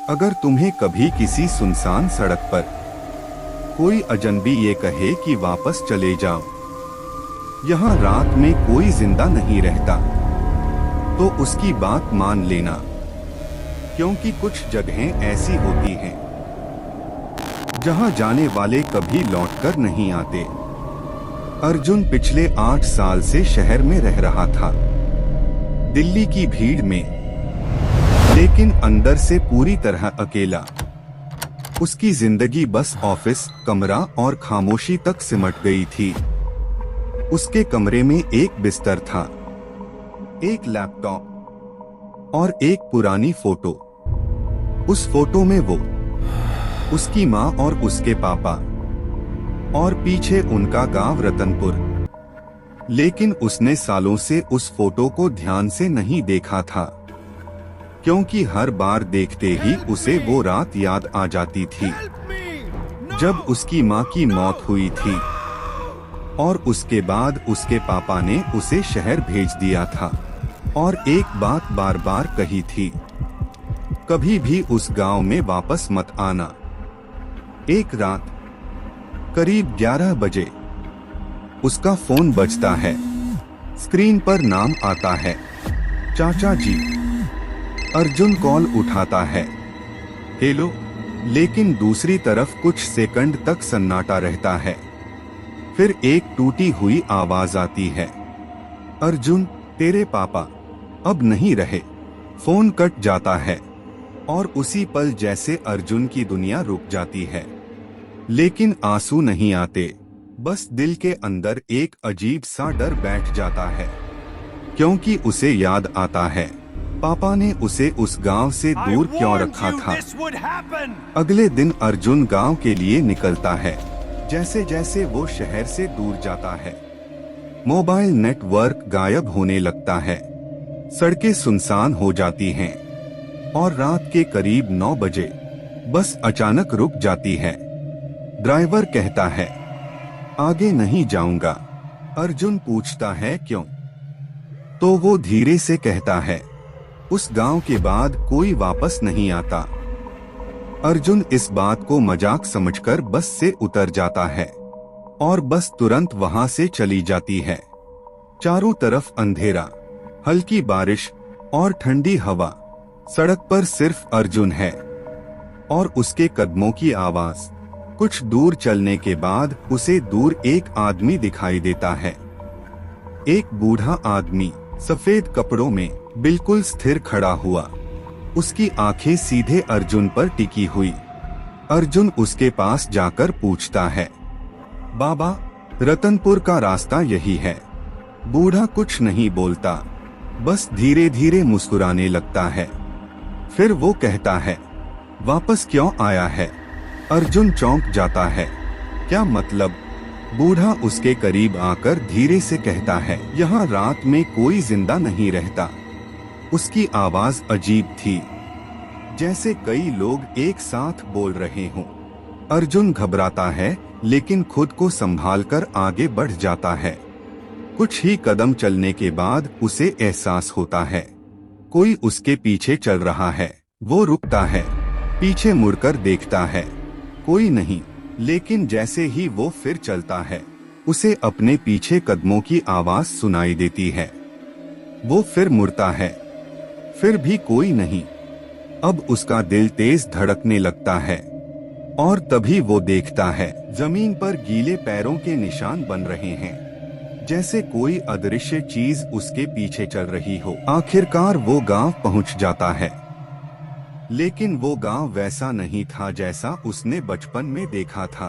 अगर तुम्हें कभी किसी सुनसान सड़क पर कोई अजनबी ये कहे कि वापस चले जाओ, यहाँ रात में कोई जिंदा नहीं रहता, तो उसकी बात मान लेना, क्योंकि कुछ जगहें ऐसी होती हैं जहाँ जाने वाले कभी लौटकर नहीं आते। अर्जुन पिछले 8 साल से शहर में रह रहा था, दिल्ली की भीड़ में, लेकिन अंदर से पूरी तरह अकेला। उसकी जिंदगी बस ऑफिस, कमरा और खामोशी तक सिमट गई थी। उसके कमरे में एक बिस्तर था, एक लैपटॉप और एक पुरानी फोटो। उस फोटो में वो, उसकी माँ और उसके पापा, और पीछे उनका गांव रतनपुर। लेकिन उसने सालों से उस फोटो को ध्यान से नहीं देखा था, क्योंकि हर बार देखते ही उसे वो रात याद आ जाती थी जब उसकी माँ की मौत हुई थी, और उसके बाद उसके पापा ने उसे शहर भेज दिया था और एक बात बार बार कही थी, कभी भी उस गांव में वापस मत आना। एक रात करीब 11 बजे उसका फोन बजता है। स्क्रीन पर नाम आता है, चाचा जी। अर्जुन कॉल उठाता है, हेलो। लेकिन दूसरी तरफ कुछ सेकंड तक सन्नाटा रहता है। फिर एक टूटी हुई आवाज आती है, अर्जुन, तेरे पापा अब नहीं रहे। फोन कट जाता है और उसी पल जैसे अर्जुन की दुनिया रुक जाती है। लेकिन आंसू नहीं आते, बस दिल के अंदर एक अजीब सा डर बैठ जाता है, क्योंकि उसे याद आता है पापा ने उसे उस गांव से दूर क्यों रखा था। अगले दिन अर्जुन गांव के लिए निकलता है। जैसे जैसे वो शहर से दूर जाता है, मोबाइल नेटवर्क गायब होने लगता है, सड़कें सुनसान हो जाती हैं और रात के करीब 9 बजे बस अचानक रुक जाती है। ड्राइवर कहता है, आगे नहीं जाऊंगा। अर्जुन पूछता है, क्यों? तो वो धीरे से कहता है, उस गांव के बाद कोई वापस नहीं आता। अर्जुन इस बात को मजाक समझकर बस से उतर जाता है और बस तुरंत वहां से चली जाती है। चारों तरफ अंधेरा, हल्की बारिश और ठंडी हवा। सड़क पर सिर्फ अर्जुन है और उसके कदमों की आवाज। कुछ दूर चलने के बाद उसे दूर एक आदमी दिखाई देता है। एक बूढ़ा आदमी सफेद कपड़ों में बिल्कुल स्थिर खड़ा हुआ, उसकी आंखें सीधे अर्जुन पर टिकी हुई। अर्जुन उसके पास जाकर पूछता है, बाबा, रतनपुर का रास्ता यही है? बूढ़ा कुछ नहीं बोलता, बस धीरे धीरे मुस्कुराने लगता है। फिर वो कहता है, वापस क्यों आया है? अर्जुन चौंक जाता है, क्या मतलब? बूढ़ा उसके करीब आकर धीरे से कहता है, यहाँ रात में कोई जिंदा नहीं रहता। उसकी आवाज अजीब थी, जैसे कई लोग एक साथ बोल रहे हों। अर्जुन घबराता है, लेकिन खुद को संभालकर आगे बढ़ जाता है। कुछ ही कदम चलने के बाद उसे एहसास होता है, कोई उसके पीछे चल रहा है। वो रुकता है, पीछे मुड़कर देखता है, कोई नहीं। लेकिन जैसे ही वो फिर चलता है, उसे अपने पीछे कदमों की आवाज सुनाई देती है। वो फिर मुड़ता है, फिर भी कोई नहीं। अब उसका दिल तेज धड़कने लगता है और तभी वो देखता है, जमीन पर गीले पैरों के निशान बन रहे हैं, जैसे कोई अदृश्य चीज उसके पीछे चल रही हो। आखिरकार वो गांव पहुंच जाता है, लेकिन वो गांव वैसा नहीं था जैसा उसने बचपन में देखा था।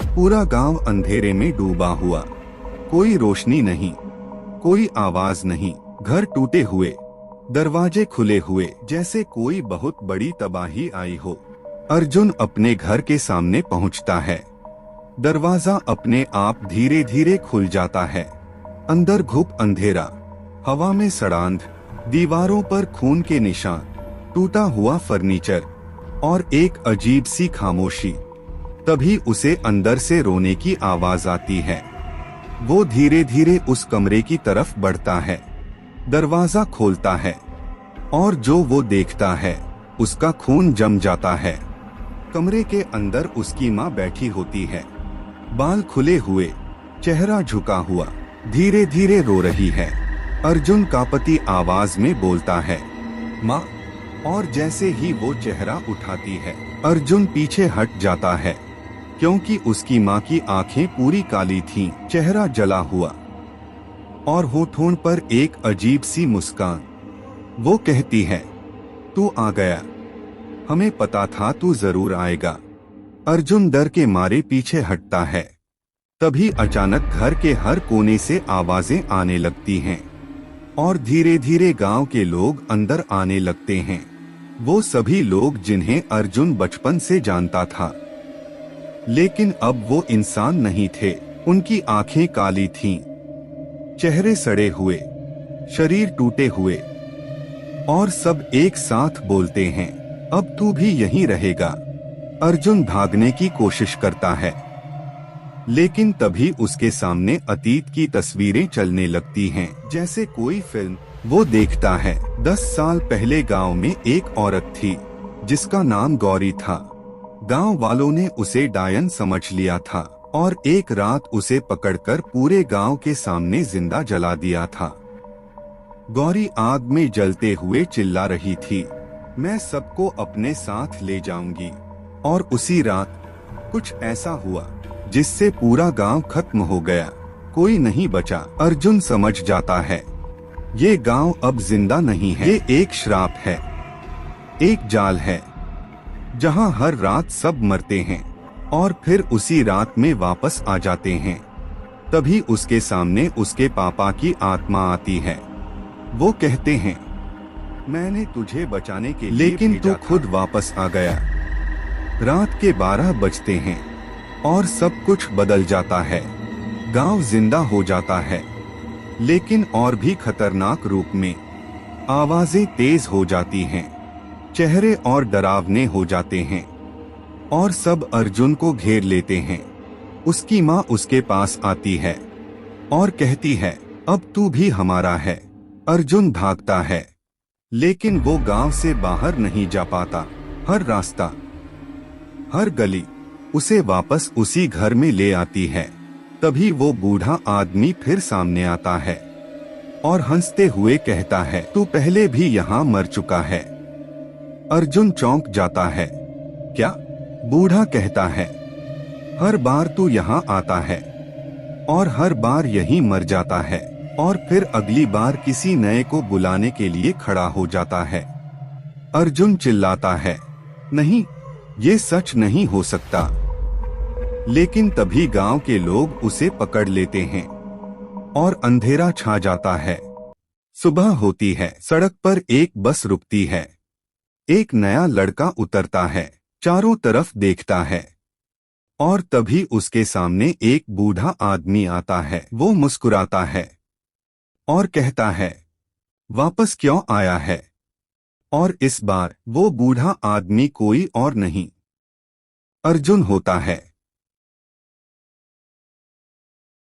पूरा गांव अंधेरे में डूबा हुआ, कोई रोशनी नहीं, कोई आवाज नहीं। घर टूटे हुए, दरवाजे खुले हुए, जैसे कोई बहुत बड़ी तबाही आई हो। अर्जुन अपने घर के सामने पहुंचता है। दरवाजा अपने आप धीरे धीरे खुल जाता है। अंदर घुप अंधेरा, हवा में सड़ांध, दीवारों पर खून के निशान, टूटा हुआ फर्नीचर और एक अजीब सी खामोशी। तभी उसे अंदर से रोने की आवाज आती है। वो धीरे धीरे उस कमरे की तरफ बढ़ता है, दरवाजा खोलता है और जो वो देखता है उसका खून जम जाता है। कमरे के अंदर उसकी माँ बैठी होती है, बाल खुले हुए, चेहरा झुका हुआ, धीरे धीरे रो रही है। अर्जुन कांपती आवाज में बोलता है, माँ। और जैसे ही वो चेहरा उठाती है, अर्जुन पीछे हट जाता है, क्योंकि उसकी माँ की आंखें पूरी काली थीं, चेहरा जला हुआ और होठों पर एक अजीब सी मुस्कान। वो कहती है, तू आ गया, हमें पता था तू जरूर आएगा। अर्जुन डर के मारे पीछे हटता है। तभी अचानक घर के हर कोने से आवाजें आने लगती हैं और धीरे धीरे गांव के लोग अंदर आने लगते हैं। वो सभी लोग जिन्हें अर्जुन बचपन से जानता था, लेकिन अब वो इंसान नहीं थे। उनकी आंखें काली थीं, चेहरे सड़े हुए, शरीर टूटे हुए, और सब एक साथ बोलते हैं, अब तू भी यहीं रहेगा। अर्जुन भागने की कोशिश करता है, लेकिन तभी उसके सामने अतीत की तस्वीरें चलने लगती हैं, जैसे कोई फिल्म। वो देखता है, 10 साल पहले गांव में एक औरत थी जिसका नाम गौरी था। गांव वालों ने उसे डायन समझ लिया था और एक रात उसे पकड़कर पूरे गांव के सामने जिंदा जला दिया था। गौरी आग में जलते हुए चिल्ला रही थी, मैं सबको अपने साथ ले जाऊंगी। और उसी रात कुछ ऐसा हुआ जिससे पूरा गांव खत्म हो गया, कोई नहीं बचा। अर्जुन समझ जाता है, ये गांव अब जिंदा नहीं है, ये एक श्राप है, एक जाल है जहां हर रात सब मरते हैं और फिर उसी रात में वापस आ जाते हैं। तभी उसके सामने उसके पापा की आत्मा आती है। वो कहते हैं, मैंने तुझे बचाने के लिए लेकिन तू खुद वापस आ गया। रात के 12 बजते हैं और सब कुछ बदल जाता है। गांव जिंदा हो जाता है, लेकिन और भी खतरनाक रूप में। आवाजें तेज हो जाती हैं, चेहरे और डरावने हो जाते हैं और सब अर्जुन को घेर लेते हैं। उसकी माँ उसके पास आती है और कहती है, अब तू भी हमारा है। अर्जुन भागता है, लेकिन वो गांव से बाहर नहीं जा पाता। हर रास्ता, हर गली उसे वापस उसी घर में ले आती है। तभी वो बूढ़ा आदमी फिर सामने आता है और हंसते हुए कहता है, तू पहले भी यहाँ मर चुका है। अर्जुन चौंक जाता है। क्या? बूढ़ा कहता है, हर बार तू यहाँ आता है और हर बार यहीं मर जाता है और फिर अगली बार किसी नए को बुलाने के लिए खड़ा हो जाता है। अर्जुन चिल्लाता है, नहीं, ये सच नहीं हो सकता। लेकिन तभी गांव के लोग उसे पकड़ लेते हैं और अंधेरा छा जाता है। सुबह होती है, सड़क पर एक बस रुकती है। एक नया लड़का उतरता है, चारों तरफ देखता है और तभी उसके सामने एक बूढ़ा आदमी आता है। वो मुस्कुराता है और कहता है, वापस क्यों आया है? और इस बार वो बूढ़ा आदमी कोई और नहीं, अर्जुन होता है।